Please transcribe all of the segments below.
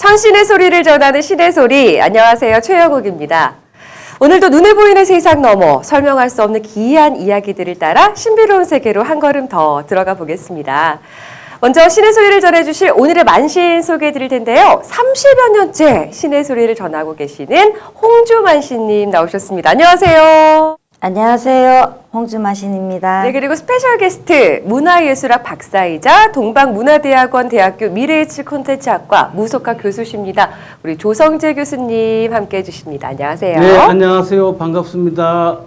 천신의 소리를 전하는 신의 소리. 안녕하세요. 최영욱입니다. 오늘도 눈에 보이는 세상 너머 설명할 수 없는 기이한 이야기들을 따라 신비로운 세계로 한 걸음 더 들어가 보겠습니다. 먼저 신의 소리를 전해주실 오늘의 만신 소개해드릴 텐데요. 30여 년째 신의 소리를 전하고 계시는 홍주만신님 나오셨습니다. 안녕하세요. 안녕하세요. 홍주만신입니다. 네, 그리고 스페셜 게스트 문화예술학 박사이자 동방문화대학원 대학교 미래예술 콘텐츠학과 무속학 교수십니다. 우리 조성재 교수님 함께해 주십니다. 안녕하세요. 네, 안녕하세요. 반갑습니다.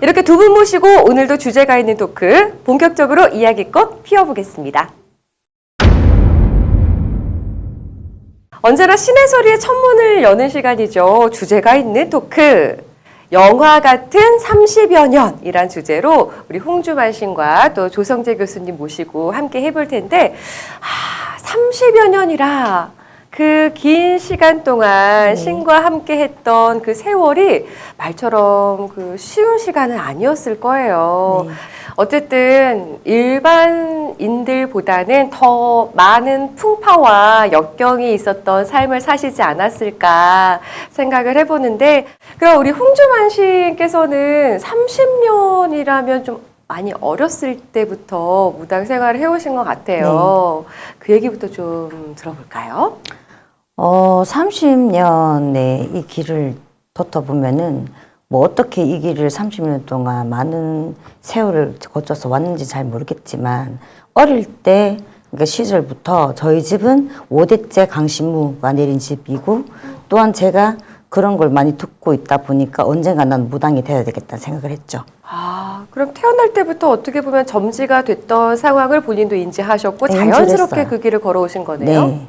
이렇게 두 분 모시고 오늘도 주제가 있는 토크 본격적으로 이야기꽃 피워보겠습니다. 언제나 신의 소리의 천문을 여는 시간이죠. 주제가 있는 토크. 영화 같은 30여 년이란 주제로 우리 홍주만신과 또 조성재 교수님 모시고 함께 해볼 텐데 30여 년이라 그 긴 시간 동안 신과 함께 했던 그 세월이 말처럼 그 쉬운 시간은 아니었을 거예요. 어쨌든 일반인들보다는 더 많은 풍파와 역경이 있었던 삶을 사시지 않았을까 생각을 해보는데, 그럼 우리 홍주만신께서는 30년이라면 좀 많이 어렸을 때부터 무당 생활을 해오신 것 같아요. 그 얘기부터 좀 들어볼까요? 30년의 이 길을 덧어보면은 뭐 어떻게 이 길을 30년 동안 많은 세월을 거쳐서 왔는지 잘 모르겠지만, 어릴 때 그러니까 시절부터 저희 집은 5대째 강신무가 내린 집이고, 또한 제가 그런 걸 많이 듣고 있다 보니까 언젠가 난 무당이 되어야 되겠다 생각을 했죠. 그럼 태어날 때부터 어떻게 보면 점지가 됐던 상황을 본인도 인지하셨고 자연스럽게 인지했어요. 그 길을 걸어오신 거네요? 네.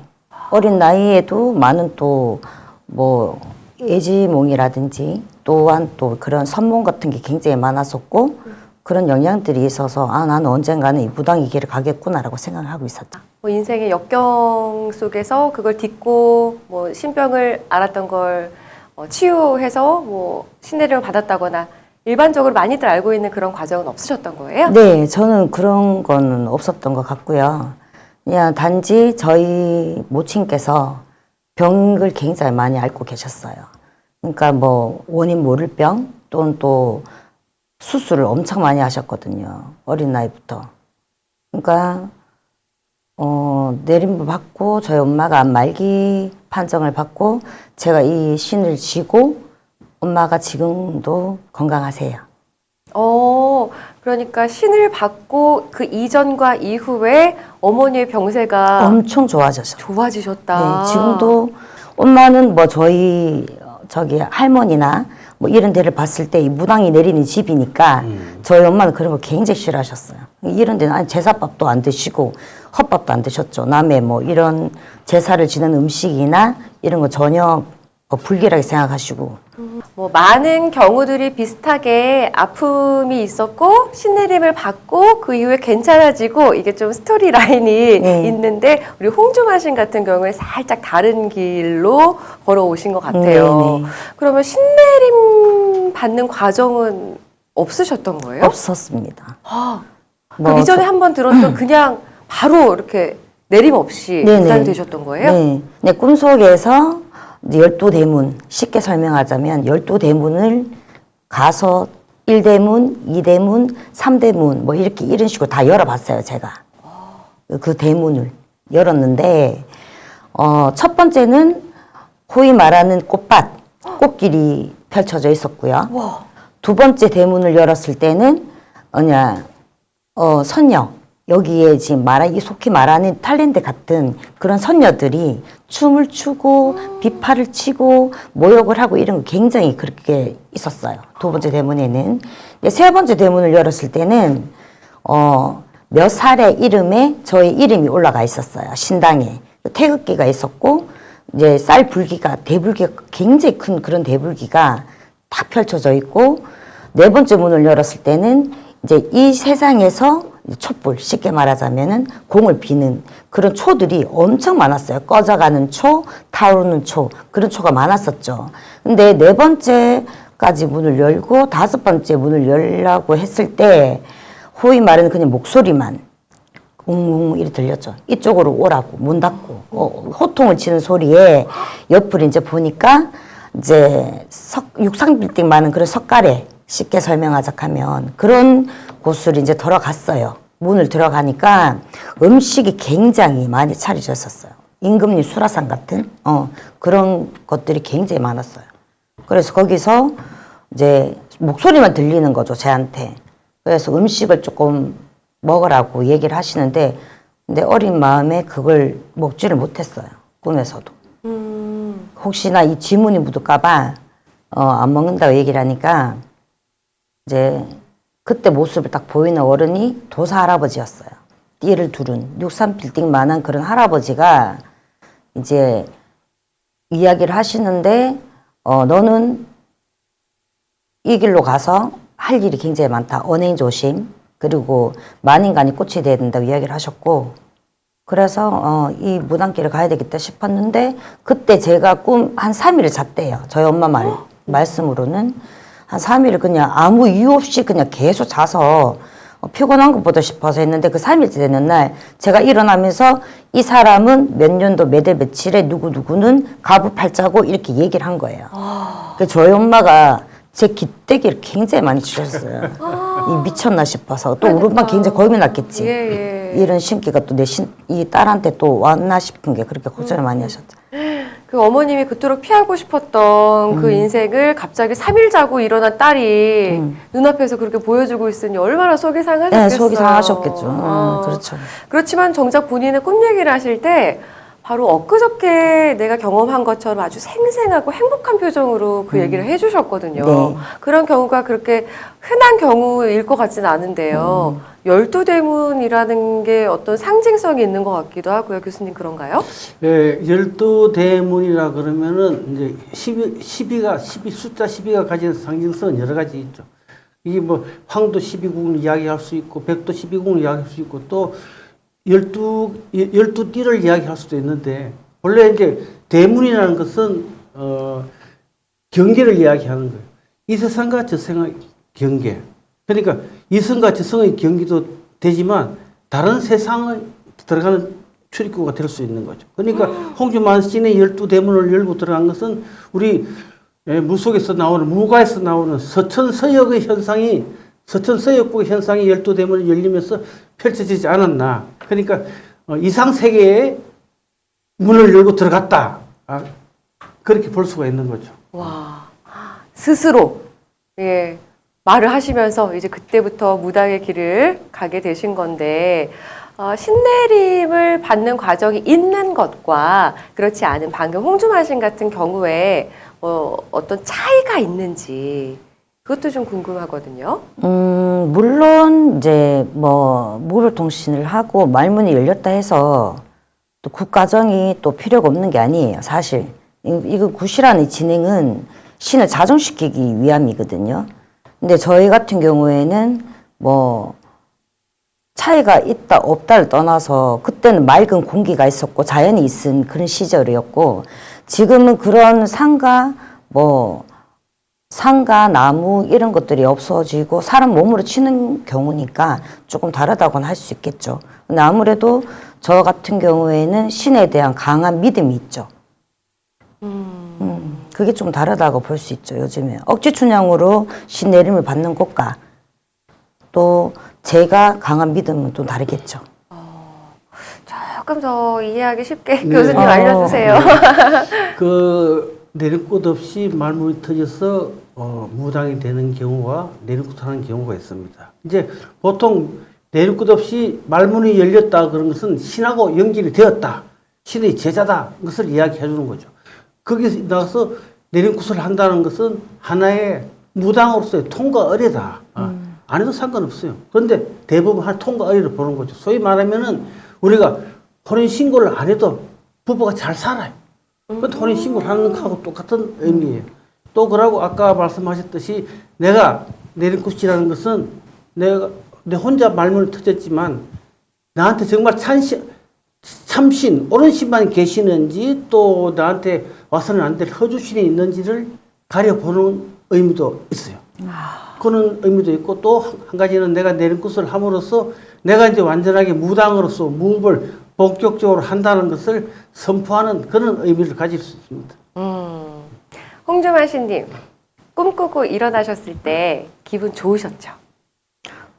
어린 나이에도 많은 또 뭐 예지몽이라든지 또한 또 그런 선몽 같은 게 굉장히 많았었고, 그런 영향들이 있어서 나는 언젠가는 이 무당의 길을 가겠구나라고 생각을 하고 있었죠. 뭐 인생의 역경 속에서 그걸 딛고 뭐 신병을 앓았던 걸 치유해서 뭐 신내림을 받았다거나 일반적으로 많이들 알고 있는 그런 과정은 없으셨던 거예요? 네, 저는 그런 거는 없었던 것 같고요. 그냥 단지 저희 모친께서 병을 굉장히 많이 앓고 계셨어요. 그러니까 뭐 원인 모를 병 또는 또 수술을 엄청 많이 하셨거든요. 어린 나이부터. 그러니까 내림을 받고 저희 엄마가 말기 판정을 받고 제가 이 신을 쥐고 엄마가 지금도 건강하세요. 그러니까 신을 받고 그 이전과 이후에 어머니의 병세가 엄청 좋아졌어요. 좋아지셨다. 네, 지금도 엄마는 뭐 저희 할머니나 뭐 이런 데를 봤을 때 이 무당이 내리는 집이니까 저희 엄마는 그런 거 굉장히 싫어하셨어요. 이런 데는 아니 제사밥도 안 드시고 헛밥도 안 드셨죠. 남의 뭐 이런 제사를 지낸 음식이나 이런 거 전혀 불길하게 생각하시고. 뭐 많은 경우들이 비슷하게 아픔이 있었고 신내림을 받고 그 이후에 괜찮아지고 이게 좀 스토리 라인이 있는데, 우리 홍주만신 같은 경우에 살짝 다른 길로 걸어오신 것 같아요. 그러면 신내림 받는 과정은 없으셨던 거예요? 없었습니다. 그럼 이전에 한번 들었던 그냥 바로 이렇게 내림 없이 무당이 되셨던 거예요? 네, 꿈속에서 12대문, 쉽게 설명하자면 12대문을 가서 1대문, 2대문, 3대문 뭐 이런 식으로 다 열어봤어요, 제가. 그 대문을 열었는데 첫 번째는 소위 말하는 꽃밭, 꽃길이 펼쳐져 있었고요. 두 번째 대문을 열었을 때는 선녀, 여기에 지금 속히 말하는 탤런트 같은 그런 선녀들이 춤을 추고 비파를 치고 모욕을 하고 이런 거 굉장히 그렇게 있었어요. 두 번째 대문에는. 세 번째 대문을 열었을 때는 몇 살의 이름에 저의 이름이 올라가 있었어요. 신당에. 태극기가 있었고 이제 대불기가 굉장히 큰 그런 대불기가 다 펼쳐져 있고, 네 번째 문을 열었을 때는 이제 이 세상에서 촛불, 쉽게 말하자면은 공을 비는 그런 초들이 엄청 많았어요. 꺼져가는 초, 타오르는 초, 그런 초가 많았었죠. 근데 네 번째까지 문을 열고 다섯 번째 문을 열라고 했을 때, 소위 말하는 그냥 목소리만 웅웅 이렇게 들렸죠. 이쪽으로 오라고 문 닫고 호통을 치는 소리에 옆을 이제 보니까 이제 육상 빌딩 많은 그런 석가래 쉽게 설명하자면 그런 곳을 이제 들어갔어요. 문을 들어가니까 음식이 굉장히 많이 차려져 있었어요. 임금님 수라상 같은 그런 것들이 굉장히 많았어요. 그래서 거기서 이제 목소리만 들리는 거죠, 저한테. 그래서 음식을 조금 먹으라고 얘기를 하시는데 근데 어린 마음에 그걸 먹지를 못했어요. 꿈에서도. 혹시나 이 지문이 묻을까봐 안 먹는다고 얘기를 하니까 이제 그때 모습을 딱 보이는 어른이 도사 할아버지였어요. 띠를 두른 63빌딩만한 그런 할아버지가 이제 이야기를 하시는데 너는 이 길로 가서 할 일이 굉장히 많다. 언행 조심. 그리고 만인간이 꽃이 돼야 된다고 이야기를 하셨고 그래서 이 무당길을 가야 되겠다 싶었는데 그때 제가 꿈 한 3일을 잤대요. 저희 엄마 말씀으로는 한 3일을 그냥 아무 이유 없이 그냥 계속 자서 피곤한 것보다 싶어서 했는데 그 3일째 되는 날 제가 일어나면서 이 사람은 몇 년도 몇 월 며칠에 누구누구는 가부팔자고 이렇게 얘기를 한 거예요. 그래서 저희 엄마가 제 기대기를 굉장히 많이 주셨어요. 이 미쳤나 싶어서 또 우리 엄마 굉장히 겁이 났겠지. 이런 신기가 또 이 딸한테 또 왔나 싶은 게 그렇게 걱정을 많이 하셨죠. 그 어머님이 그토록 피하고 싶었던 그 인생을 갑자기 3일 자고 일어난 딸이 눈앞에서 그렇게 보여주고 있으니 얼마나 속이 상하셨겠어요. 네, 속이 상하셨겠죠. 그렇죠. 그렇지만 정작 본인은 꿈 얘기를 하실 때 바로 엊그저께 내가 경험한 것처럼 아주 생생하고 행복한 표정으로 그 얘기를 해주셨거든요. 네. 그런 경우가 그렇게 흔한 경우일 것 같지는 않은데요. 12대문이라는 게 어떤 상징성이 있는 것 같기도 하고요. 교수님 그런가요? 예, 12대문이라 그러면은 이제 12 숫자 12가 가진 상징성은 여러 가지 있죠. 이게 뭐 황도 12궁을 이야기할 수 있고 백도 12궁을 이야기할 수 있고 또 12띠를 이야기할 수도 있는데 원래 이제 대문이라는 것은 경계를 이야기하는 거예요. 이 세상과 저 세상의 경계. 그러니까 이성과 저성의 경계도 되지만 다른 세상에 들어가는 출입구가 될 수 있는 거죠. 그러니까 홍주만신의 12대문을 열고 들어간 것은 우리 물속에서 나오는 무가에서 나오는 서천서역의 현상이 서천서역국의 현상이 12대문을 열리면서 펼쳐지지 않았나. 그러니까 이상세계에 문을 열고 들어갔다. 그렇게 볼 수가 있는 거죠. 와, 스스로 말을 하시면서 이제 그때부터 무당의 길을 가게 되신 건데 신내림을 받는 과정이 있는 것과 그렇지 않은 방금 홍주마신 같은 경우에 어떤 차이가 있는지 그것도 좀 궁금하거든요. 물론 이제 뭐 무료통신을 하고 말문이 열렸다 해서 또 국가정이 또 필요가 없는 게 아니에요. 사실 이거 굿이라는 진행은 신을 자정시키기 위함이거든요. 근데 저희 같은 경우에는 뭐 차이가 있다 없다를 떠나서 그때는 맑은 공기가 있었고 자연이 있은 그런 시절이었고 지금은 그런 산과 나무 이런 것들이 없어지고 사람 몸으로 치는 경우니까 조금 다르다고는 할 수 있겠죠. 근데 아무래도 저 같은 경우에는 신에 대한 강한 믿음이 있죠. 그게 좀 다르다고 볼 수 있죠. 요즘에 억지춘향으로 신 내림을 받는 곳과 또 제가 강한 믿음은 또 다르겠죠. 조금 더 이해하기 쉽게 네. 교수님 알려주세요. 그 내리꽃 없이 말문이 터져서 무당이 되는 경우와 내리꽃하는 경우가 있습니다. 이제 보통 내리꽃 없이 말문이 열렸다 그런 것은 신하고 연결이 되었다. 신의 제자다. 그것을 이야기해 주는 거죠. 거기서 나가서 내리꽃을 한다는 것은 하나의 무당으로서의 통과 의례다. 안 해도 상관없어요. 그런데 대부분 한 통과 의례를 보는 거죠. 소위 말하면은 우리가 혼인 신고를 안 해도 부부가 잘 살아요. 그것도 혼인 신고를 하는 것하고 똑같은 의미예요. 또 그러고 아까 말씀하셨듯이 내가 내리꽃이라는 것은 내 혼자 말문을 터졌지만 나한테 정말 참신, 옳은 신만 계시는지 또 나한테 와서는 안 될 허주신이 있는지를 가려보는 의미도 있어요. 그런 의미도 있고 또 한 가지는 내가 내림굿을 함으로써 내가 이제 완전하게 무당으로서 무업을 본격적으로 한다는 것을 선포하는 그런 의미를 가질 수 있습니다. 홍주만 씨님, 꿈꾸고 일어나셨을 때 기분 좋으셨죠?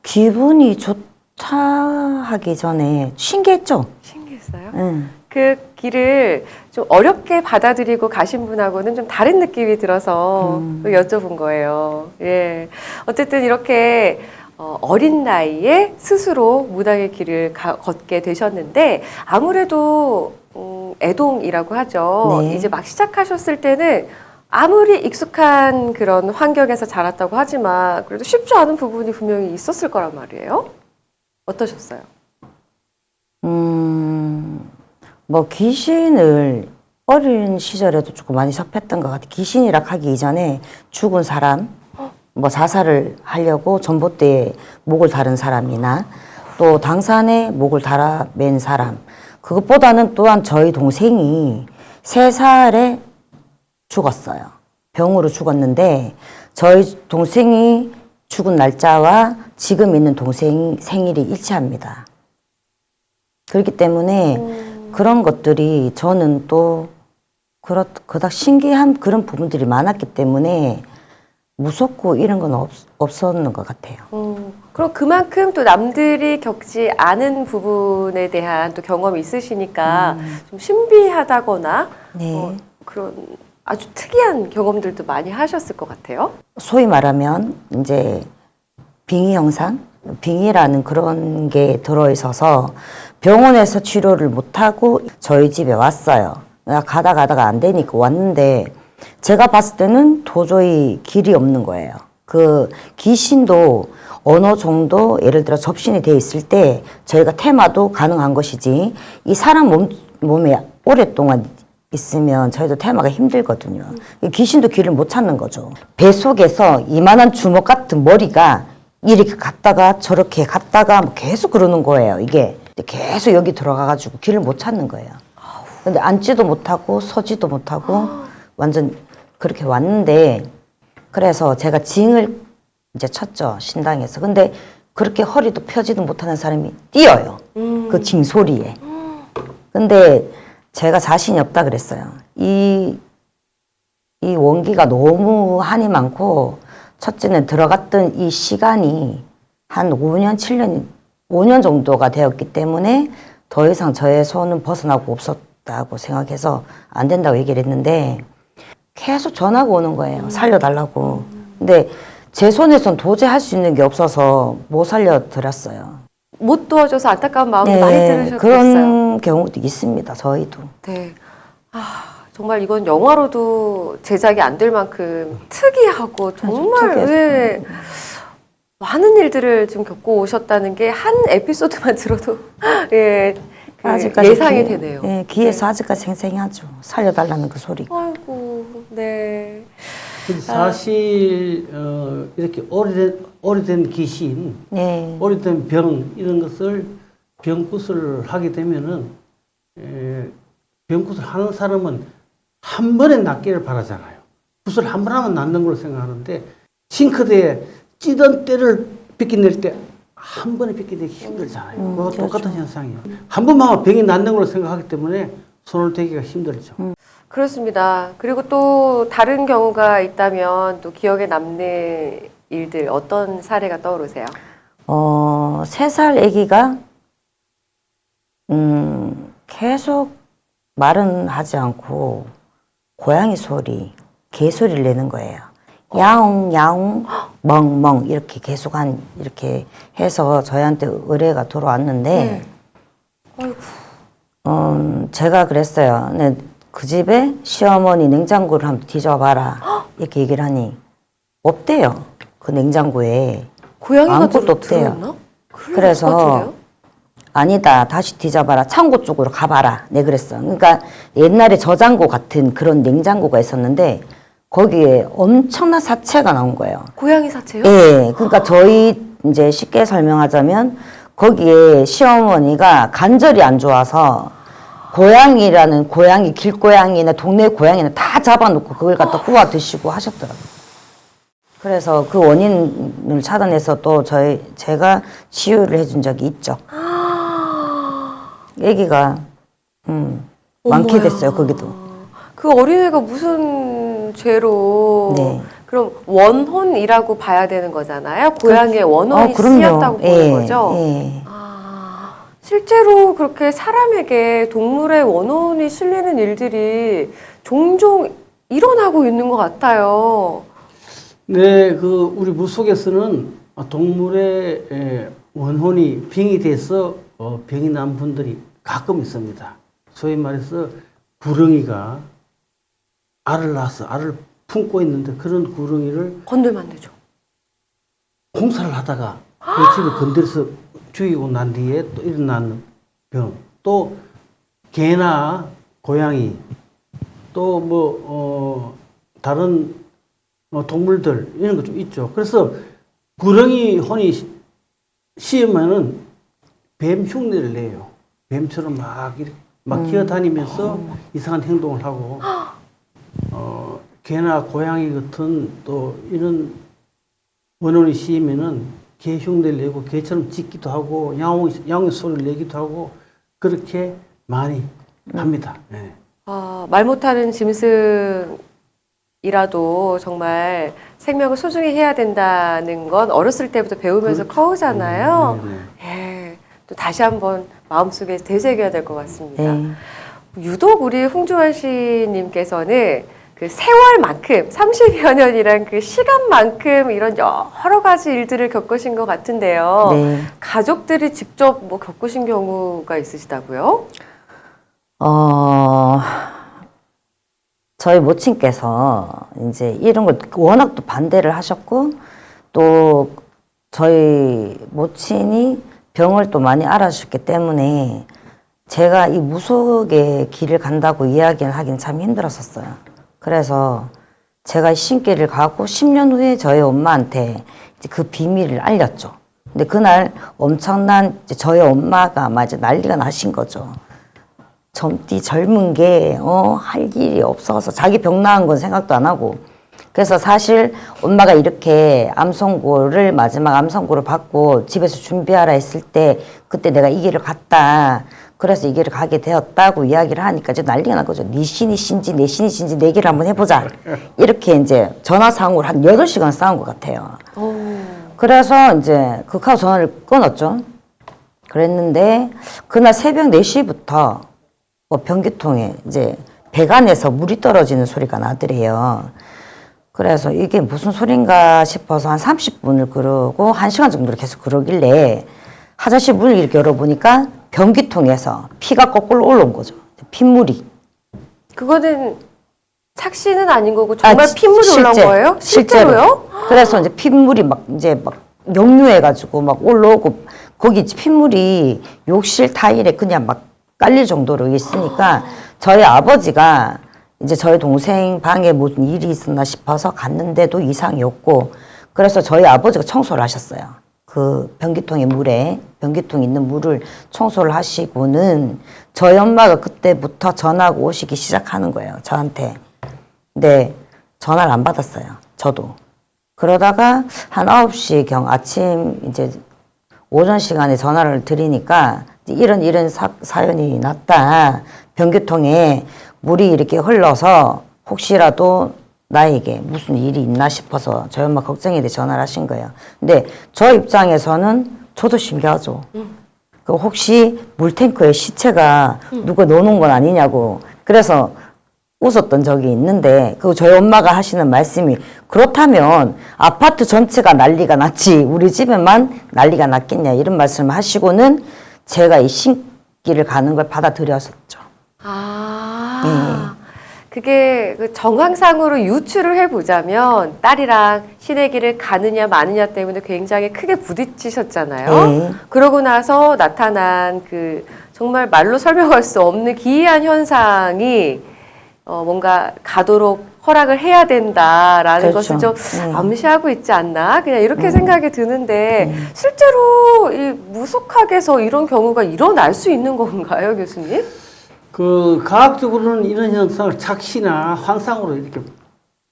기분이 좋다 하기 전에 신기했죠? 신기했어요. 응. 그 길을 좀 어렵게 받아들이고 가신 분하고는 좀 다른 느낌이 들어서 여쭤본 거예요. 예. 어쨌든 이렇게 어린 나이에 스스로 무당의 길을 걷게 되셨는데 아무래도 애동이라고 하죠. 네. 이제 막 시작하셨을 때는 아무리 익숙한 그런 환경에서 자랐다고 하지만 그래도 쉽지 않은 부분이 분명히 있었을 거란 말이에요. 어떠셨어요? 뭐 귀신을 어린 시절에도 조금 많이 접했던 것 같아요. 귀신이라 하기 이전에 죽은 사람, 뭐 자살을 하려고 전봇대에 목을 다른 사람이나 또 당산에 목을 달아 맨 사람. 그것보다는 또한 저희 동생이 3살에 죽었어요. 병으로 죽었는데 저희 동생이 죽은 날짜와 지금 있는 동생 생일이 일치합니다. 그렇기 때문에 그런 것들이 저는 또 그닥 신기한 그런 부분들이 많았기 때문에 무섭고 이런 건 없었는 것 같아요. 그럼 그만큼 또 남들이 겪지 않은 부분에 대한 또 경험이 있으시니까 좀 신비하다거나 네. 그런 아주 특이한 경험들도 많이 하셨을 것 같아요. 소위 말하면 이제 빙의 현상, 빙의라는 그런 게 들어있어서 병원에서 치료를 못하고 저희 집에 왔어요. 가다가 안 되니까 왔는데 제가 봤을 때는 도저히 길이 없는 거예요. 그 귀신도 어느 정도 예를 들어 접신이 돼 있을 때 저희가 테마도 가능한 것이지 이 사람 몸에 오랫동안 있으면 저희도 테마가 힘들거든요. 귀신도 길을 못 찾는 거죠. 배 속에서 이만한 주먹 같은 머리가 이렇게 갔다가 저렇게 갔다가 뭐 계속 그러는 거예요. 이게 계속 여기 들어가가지고 길을 못 찾는 거예요. 근데 앉지도 못하고 서지도 못하고 완전 그렇게 왔는데 그래서 제가 징을 이제 쳤죠. 신당에서. 근데 그렇게 허리도 펴지도 못하는 사람이 뛰어요. 그 징 소리에. 근데 제가 자신이 없다 그랬어요. 이 원기가 너무 한이 많고 첫째는 들어갔던 이 시간이 한 5년, 7년, 5년 정도가 되었기 때문에 더 이상 저의 손은 벗어나고 없었다고 생각해서 안 된다고 얘기를 했는데 계속 전화가 오는 거예요. 살려달라고. 근데 제 손에선 도저히 할 수 있는 게 없어서 못 살려드렸어요. 못 도와줘서 안타까운 마음이 네, 많이 들으셨겠어요. 그런 경우도 있습니다. 저희도. 네. 정말 이건 영화로도 제작이 안 될 만큼 특이하고 정말 특이했어요. 많은 일들을 좀 겪고 오셨다는 게 한 에피소드만 들어도 예, 예상이 되네요. 네, 귀에서 아직까지 생생하죠. 살려달라는 그 소리가. 아이고, 네. 사실 이렇게 오래된 귀신, 네. 오래된 병 이런 것을 병굿을 하게 되면은 병굿을 하는 사람은 한 번에 낫기를 바라잖아요. 굿을 한 번 하면 낫는 걸로 생각하는데 싱크대에 찌던 때를 빗겨낼 때 한 번에 빗겨내기 힘들잖아요. 그거 그렇죠. 똑같은 현상이에요. 한 번만 하면 병이 낫는 걸로 생각하기 때문에 손을 대기가 힘들죠. 그렇습니다. 그리고 또 다른 경우가 있다면 또 기억에 남는 일들 어떤 사례가 떠오르세요? 3살 아기가 계속 말은 하지 않고 고양이 소리, 개 소리를 내는 거예요. 야옹 야옹 멍멍 이렇게 계속 이렇게 해서 저희한테 의뢰가 들어왔는데 제가 그랬어요. 네, 그 집에 시어머니 냉장고를 한번 뒤져봐라 이렇게 얘기를 하니 없대요. 그 냉장고에 고양이가 아무것도 없대요. 들어있나? 그래서 아니다. 다시 뒤져봐라. 창고 쪽으로 가봐라. 네, 그랬어. 그러니까 옛날에 저장고 같은 그런 냉장고가 있었는데 거기에 엄청난 사체가 나온 거예요. 고양이 사체요? 예. 그러니까 저희 이제 쉽게 설명하자면 거기에 시어머니가 관절이 안 좋아서 고양이라는 고양이, 길고양이나 동네 고양이는 다 잡아놓고 그걸 갖다 구워 드시고 하셨더라고요. 그래서 그 원인을 찾아내서 또 제가 치유를 해준 적이 있죠. 아기가 많게 됐어요, 거기도. 그 어린애가 무슨 죄로 네. 그럼 원혼이라고 봐야 되는 거잖아요. 고향의 원혼이 그럼요. 쓰였다고 보는 예, 거죠. 예. 실제로 그렇게 사람에게 동물의 원혼이 실리는 일들이 종종 일어나고 있는 것 같아요. 네, 그 우리 무속에서는 동물의 원혼이 병이 돼서 병이 난 분들이 가끔 있습니다. 소위 말해서 구렁이가 알을 낳아서 알을 품고 있는데 그런 구렁이를 건들면 안 되죠. 공사를 하다가 그 집을 건드려서 죽이고 난 뒤에 또 일어나는 병, 또 개나 고양이, 또 다른 동물들 이런 거 좀 있죠. 그래서 구렁이 혼이 씌우면은 뱀 흉내를 내요. 뱀처럼 막 이렇게 막 기어다니면서 이상한 행동을 하고 개나 고양이 같은 또 이런 원혼이 씌이면은 개 흉내를 내고 개처럼 짖기도 하고 야옹 소리를 내기도 하고 그렇게 많이 합니다. 네. 말 못하는 짐승이라도 정말 생명을 소중히 해야 된다는 건 어렸을 때부터 배우면서 커오잖아요. 예, 또 다시 한번 마음속에 되새겨야 될 것 같습니다. 네. 유독 우리 홍주환 씨님께서는 그 세월만큼 30여 년이란 그 시간만큼 이런 여러 가지 일들을 겪으신 것 같은데요. 네. 가족들이 직접 뭐 겪으신 경우가 있으시다고요? 저희 모친께서 이제 이런 걸 워낙 또 반대를 하셨고, 또 저희 모친이 병을 또 많이 알아주셨기 때문에 제가 이 무속의 길을 간다고 이야기를 하긴 참 힘들었었어요. 그래서 제가 신기를 가고 10년 후에 저희 엄마한테 이제 그 비밀을 알렸죠. 근데 그날 엄청난 이제 저희 엄마가 막 이제 난리가 나신 거죠. 젊은 게 할 일이 없어서 자기 병 나은 건 생각도 안 하고. 그래서 사실 엄마가 이렇게 암선고를 마지막 암선고를 받고 집에서 준비하라 했을 때 그때 내가 이 길을 갔다. 그래서 이 길을 가게 되었다고 이야기를 하니까 이제 난리가 난 거죠. 네 신이 신지 내 신이 신지 내 길을 한번 해보자. 이렇게 이제 전화상으로 한 8시간 싸운 것 같아요. 그래서 이제 극하고 전화를 끊었죠. 그랬는데 그날 새벽 4시부터 변기통에 이제 배관에서 물이 떨어지는 소리가 나더래요. 그래서 이게 무슨 소린가 싶어서 한 30분을 그러고 1시간 정도를 계속 그러길래 화장실 문을 이렇게 열어보니까 변기통에서 피가 거꾸로 올라온 거죠. 핏물이. 그거는 착시는 아닌 거고 정말 아, 핏물이 올라온 실제, 거예요? 실제로. 실제로요? 그래서 이제 핏물이 막 역류해가지고 막 올라오고 거기 핏물이 욕실 타일에 그냥 막 깔릴 정도로 있으니까 저희 아버지가 이제 저희 동생 방에 무슨 일이 있었나 싶어서 갔는데도 이상이 없고 그래서 저희 아버지가 청소를 하셨어요. 그 변기통에 변기통 있는 물을 청소를 하시고는 저희 엄마가 그때부터 전화가 오시기 시작하는 거예요. 저한테. 근데 전화를 안 받았어요. 저도. 그러다가 한 9시경 아침 이제 오전 시간에 전화를 드리니까 이런 사연이 났다. 변기통에 물이 이렇게 흘러서 혹시라도 나에게 무슨 일이 있나 싶어서 저희 엄마 걱정이 돼 전화를 하신 거예요. 근데 저 입장에서는 저도 신기하죠. 그 혹시 물탱크에 시체가 누가 넣어놓은 건 아니냐고. 그래서 웃었던 적이 있는데 그 저희 엄마가 하시는 말씀이 그렇다면 아파트 전체가 난리가 났지 우리 집에만 난리가 났겠냐 이런 말씀을 하시고는 제가 이 신기를 가는 걸 받아들였었죠. 그게 그 정황상으로 유추를 해보자면 딸이랑 신의 길을 가느냐 마느냐 때문에 굉장히 크게 부딪히셨잖아요. 그러고 나서 나타난 그 정말 말로 설명할 수 없는 기이한 현상이 뭔가 가도록 허락을 해야 된다라는 그렇죠. 것을 좀 암시하고 있지 않나 그냥 이렇게 생각이 드는데 실제로 이 무속학에서 이런 경우가 일어날 수 있는 건가요, 교수님? 그 과학적으로는 이런 현상을 착시나 환상으로 이렇게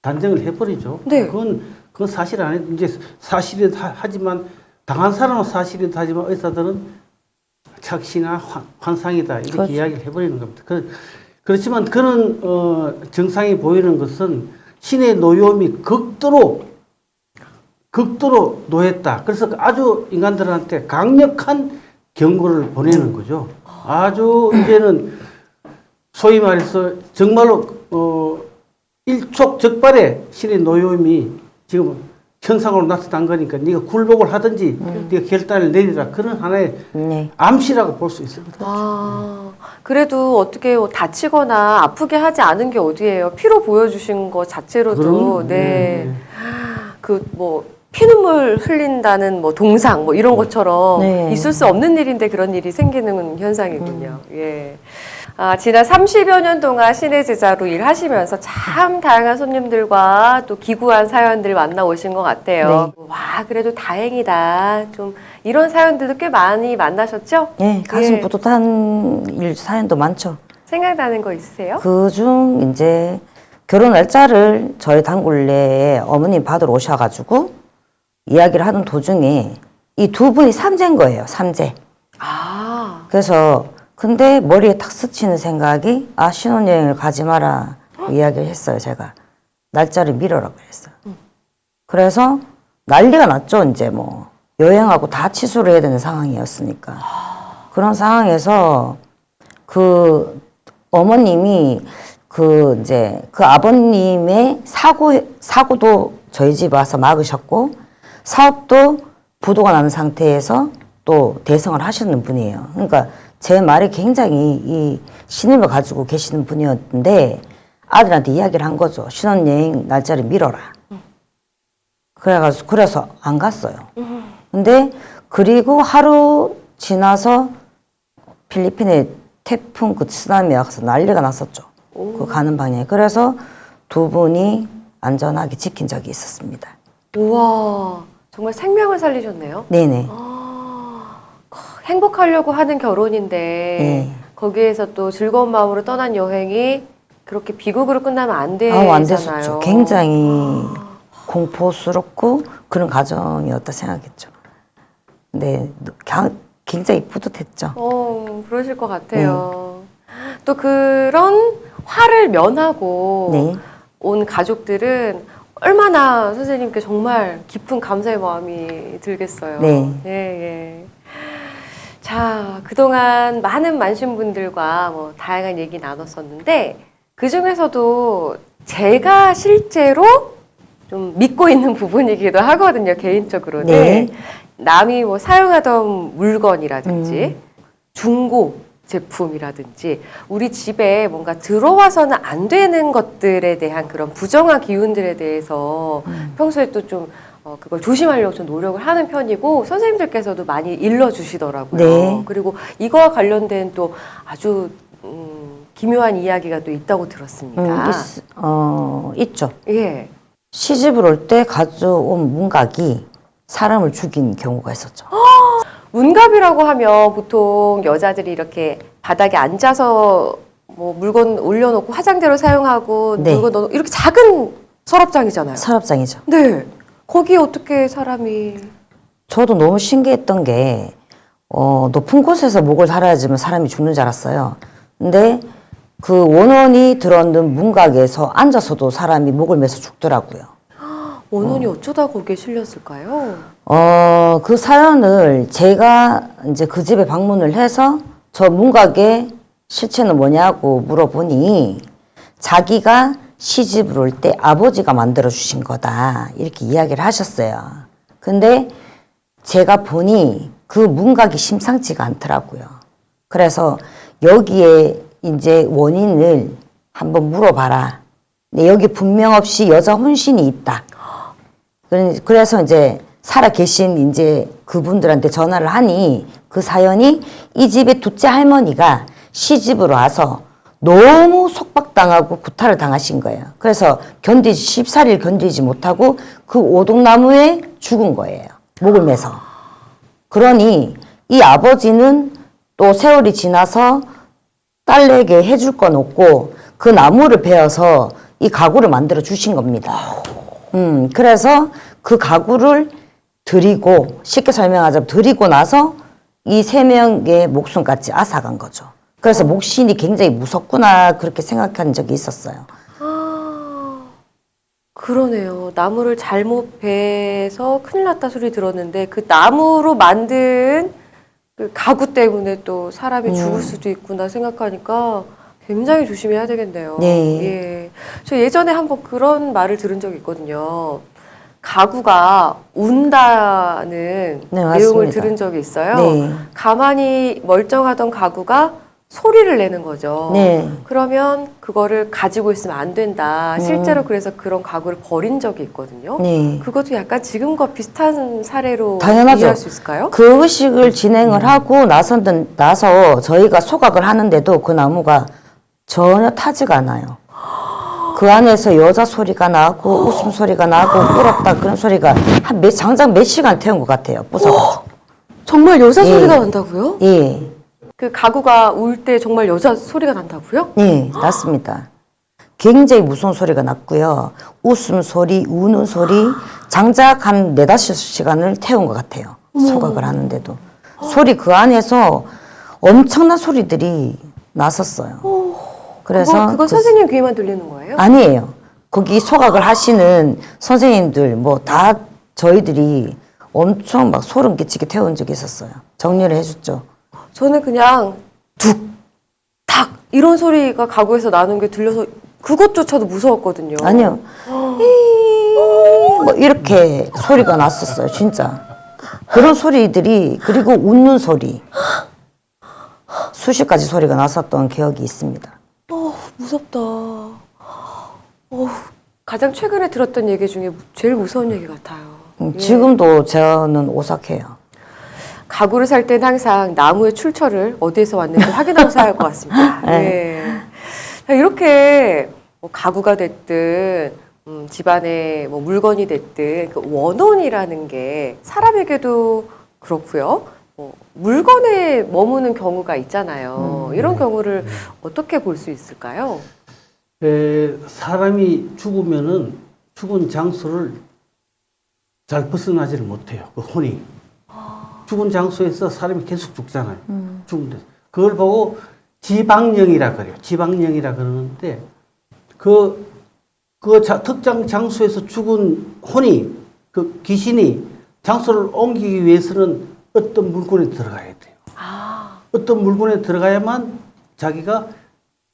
단정을 해버리죠. 네. 그건 그건 사실 아니 이제 사실은 하지만 당한 사람은 사실은 하지만 의사들은 착시나 환상이다 이렇게 그렇죠. 이야기를 해버리는 겁니다. 그렇지만 그런 증상이 보이는 것은 신의 노여움이 극도로 노했다. 그래서 아주 인간들한테 강력한 경고를 보내는 거죠. 아주 이제는 소위 말해서 정말로 일촉즉발의 신의 노여움이 지금 현상으로 나타난 거니까 네가 굴복을 하든지 네가 결단을 내리라 그런 하나의 네. 암시라고 볼 수 있습니다. 아, 그래도 어떻게 다치거나 아프게 하지 않은 게 어디예요? 피로 보여주신 것 자체로도 그럼, 네. 그 뭐 피눈물 흘린다는 뭐 동상 뭐 이런 것처럼 네. 있을 수 없는 일인데 그런 일이 생기는 현상이군요. 예. 아, 지난 30여 년 동안 신의 제자로 일하시면서 참 다양한 손님들과 또 기구한 사연들 만나오신 것 같아요. 와, 그래도 다행이다. 좀 이런 사연들도 꽤 많이 만나셨죠? 네, 가슴 예. 뿌듯한 일 사연도 많죠. 생각나는 거 있으세요? 그중 이제 결혼 날짜를 저희 단골 내에 어머님 받으러 오셔가지고 이야기를 하는 도중에 이 두 분이 삼재인 거예요. 삼재. 아, 그래서 근데 머리에 탁 스치는 생각이 신혼여행을 가지 마라 이야기를 했어요. 제가 날짜를 미뤄라 그랬어요. 그래서 난리가 났죠. 이제 뭐 여행하고 다 취소를 해야 되는 상황이었으니까 그런 상황에서 그 어머님이 그 이제 그 아버님의 사고도 저희 집 와서 막으셨고 사업도 부도가 나는 상태에서 또 대성을 하시는 분이에요. 그러니까 제 말에 굉장히 이 신임을 가지고 계시는 분이었는데 아들한테 이야기를 한 거죠. 신혼여행 날짜를 미뤄라. 그래서 안 갔어요. 근데 그리고 하루 지나서 필리핀에 태풍 그 쓰나미 와서 난리가 났었죠. 그 가는 방향에. 그래서 두 분이 안전하게 지킨 적이 있었습니다. 우와, 정말 생명을 살리셨네요. 네네. 행복하려고 하는 결혼인데 네. 거기에서 또 즐거운 마음으로 떠난 여행이 그렇게 비극으로 끝나면 안 되잖아요. 안 됐었죠. 굉장히 공포스럽고 그런 가정이었다 생각했죠. 근데 굉장히 뿌듯했죠. 그러실 것 같아요. 또 그런 화를 면하고 네. 온 가족들은 얼마나 선생님께 정말 깊은 감사의 마음이 들겠어요. 네. 예, 예. 자, 그동안 많은 만신분들과 뭐 다양한 얘기 나눴었는데 그 중에서도 제가 실제로 좀 믿고 있는 부분이기도 하거든요, 개인적으로는. 네. 남이 뭐 사용하던 물건이라든지 중고 제품이라든지 우리 집에 뭔가 들어와서는 안 되는 것들에 대한 그런 부정한 기운들에 대해서 평소에 또 좀 그걸 조심하려고 좀 노력을 하는 편이고 선생님들께서도 많이 일러주시더라고요. 네. 그리고 이거와 관련된 또 아주 기묘한 이야기가 또 있다고 들었습니다. 있죠. 예. 시집을 올 때 가져온 문각이 사람을 죽인 경우가 있었죠. 문갑이라고 하면 보통 여자들이 이렇게 바닥에 앉아서 뭐 물건 올려놓고 화장대로 사용하고 네. 물건 넣어 이렇게 작은 서랍장이잖아요. 서랍장이죠. 네. 거기에 어떻게 사람이 저도 너무 신기했던 게 높은 곳에서 목을 달아야지만 사람이 죽는 줄 알았어요. 근데 그 원원이 들어있는 문각에서 앉아서도 사람이 목을 매서 죽더라고요. 원원이 어쩌다 거기에 실렸을까요? 그 사연을 제가 이제 그 집에 방문을 해서 저 문각의 실체는 뭐냐고 물어보니 자기가 시집을 올 때 아버지가 만들어 주신 거다 이렇게 이야기를 하셨어요. 근데 제가 보니 그 문각이 심상치가 않더라고요. 그래서 여기에 이제 원인을 한번 물어봐라. 근데 여기 분명 없이 여자 혼신이 있다. 그래서 이제 살아 계신 이제 그분들한테 전화를 하니 그 사연이 이 집의 둘째 할머니가 시집으로 와서 너무 속박당하고 구타를 당하신 거예요. 그래서 14일 견디지 못하고 그 오동나무에 죽은 거예요. 목을 매서. 그러니 이 아버지는 또 세월이 지나서 딸에게 해줄 건 없고 그 나무를 베어서 이 가구를 만들어 주신 겁니다. 그래서 그 가구를 드리고, 쉽게 설명하자면 드리고 나서 이 3명의 목숨까지 앗아간 거죠. 그래서 목신이 굉장히 무섭구나 그렇게 생각한 적이 있었어요. 그러네요. 나무를 잘못 베서 큰일 났다 소리 들었는데 그 나무로 만든 그 가구 때문에 또 사람이 죽을 수도 있구나 생각하니까 굉장히 조심해야 되겠네요. 네. 예. 저 예전에 한번 그런 말을 들은 적이 있거든요. 가구가 운다는 네, 내용을 맞습니다. 들은 적이 있어요. 네. 가만히 멀쩡하던 가구가 소리를 내는 거죠. 네. 그러면 그거를 가지고 있으면 안 된다. 실제로 그래서 그런 가구를 버린 적이 있거든요. 네. 그것도 약간 지금과 비슷한 사례로 당연하죠. 이해할 수 있을까요? 그 의식을 진행을 하고 나서 저희가 소각을 하는데도 그 나무가 전혀 타지가 않아요. 그 안에서 여자 소리가 나고 웃음 소리가 나고 울었다 그런 소리가 장장 몇 시간 태운 것 같아요. 부숴가지고. 정말 여자 예. 소리가 난다고요? 예, 그 가구가 울 때 정말 여자 소리가 난다고요? 예, 났습니다. 굉장히 무서운 소리가 났고요. 웃음 소리, 우는 소리, 장작 한 4-5시간을 태운 것 같아요. 소각을 하는데도. 소리 그 안에서 엄청난 소리들이 났었어요. 그래서 그거 선생님 귀에만 들리는 거예요? 아니에요. 거기 소각을 하시는 선생님들 뭐 다 저희들이 엄청 막 소름 끼치게 태운 적이 있었어요. 정리를 해줬죠. 저는 그냥 툭, 탁 이런 소리가 가구에서 나는 게 들려서 그것조차도 무서웠거든요. 아니요. 뭐 이렇게 소리가 났었어요. 진짜. 그런 소리들이 그리고 웃는 소리 수십 가지 소리가 났었던 기억이 있습니다. 무섭다. 가장 최근에 들었던 얘기 중에 제일 무서운 얘기 같아요. 예. 지금도 저는 오싹해요. 가구를 살 때는 항상 나무의 출처를 어디에서 왔는지 확인하고 사야 할 것 같습니다. 예. 자, 이렇게 뭐 가구가 됐든 집안의 뭐 물건이 됐든 그 원혼이라는 게 사람에게도 그렇고요. 물건에 머무는 경우가 있잖아요. 이런 경우를 어떻게 볼 수 있을까요? 사람이 죽으면은 죽은 장소를 잘 벗어나지를 못해요. 그 혼이. 죽은 장소에서 사람이 계속 죽잖아요. 죽은 데. 그걸 보고 지방령이라 그래요. 지방령이라 그러는데 특정 장소에서 죽은 혼이 그 귀신이 장소를 옮기기 위해서는 어떤 물건에 들어가야 돼요. 어떤 물건에 들어가야만 자기가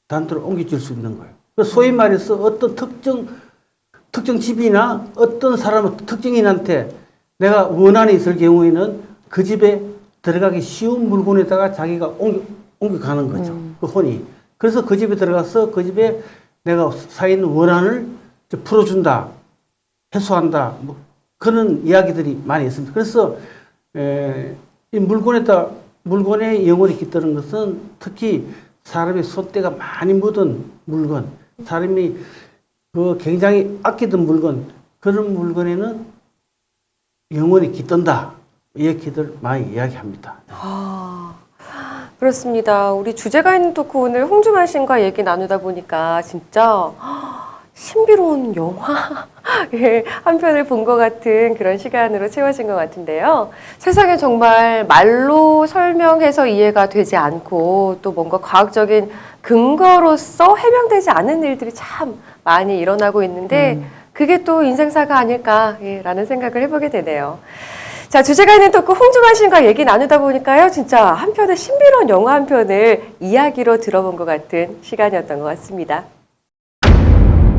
단도를 옮겨줄 수 있는 거예요. 그래서 소위 말해서 어떤 특정 집이나 어떤 사람, 특정인한테 내가 원한이 있을 경우에는 그 집에 들어가기 쉬운 물건에다가 자기가 옮겨가는 거죠. 그 혼이. 그래서 그 집에 들어가서 그 집에 내가 쌓인 원한을 풀어준다, 해소한다, 뭐 그런 이야기들이 많이 있습니다. 그래서 이 물건에 영혼이 깃드는 것은 특히 사람의 손때가 많이 묻은 물건, 사람이 그 굉장히 아끼던 물건, 그런 물건에는 영혼이 깃든다. 이렇게들 많이 이야기합니다. 그렇습니다. 우리 주제가 있는 토크 오늘 홍주만 씨과 얘기 나누다 보니까 진짜 신비로운 영화 한 편을 본 것 같은 그런 시간으로 채워진 것 같은데요. 세상에 정말 말로 설명해서 이해가 되지 않고 또 뭔가 과학적인 근거로서 해명되지 않은 일들이 참 많이 일어나고 있는데 그게 또 인생사가 아닐까라는 생각을 해보게 되네요. 자, 주제가 있는 토크 홍주만 씨과 얘기 나누다 보니까요. 진짜 한 편의 신비로운 영화 한 편을 이야기로 들어본 것 같은 시간이었던 것 같습니다.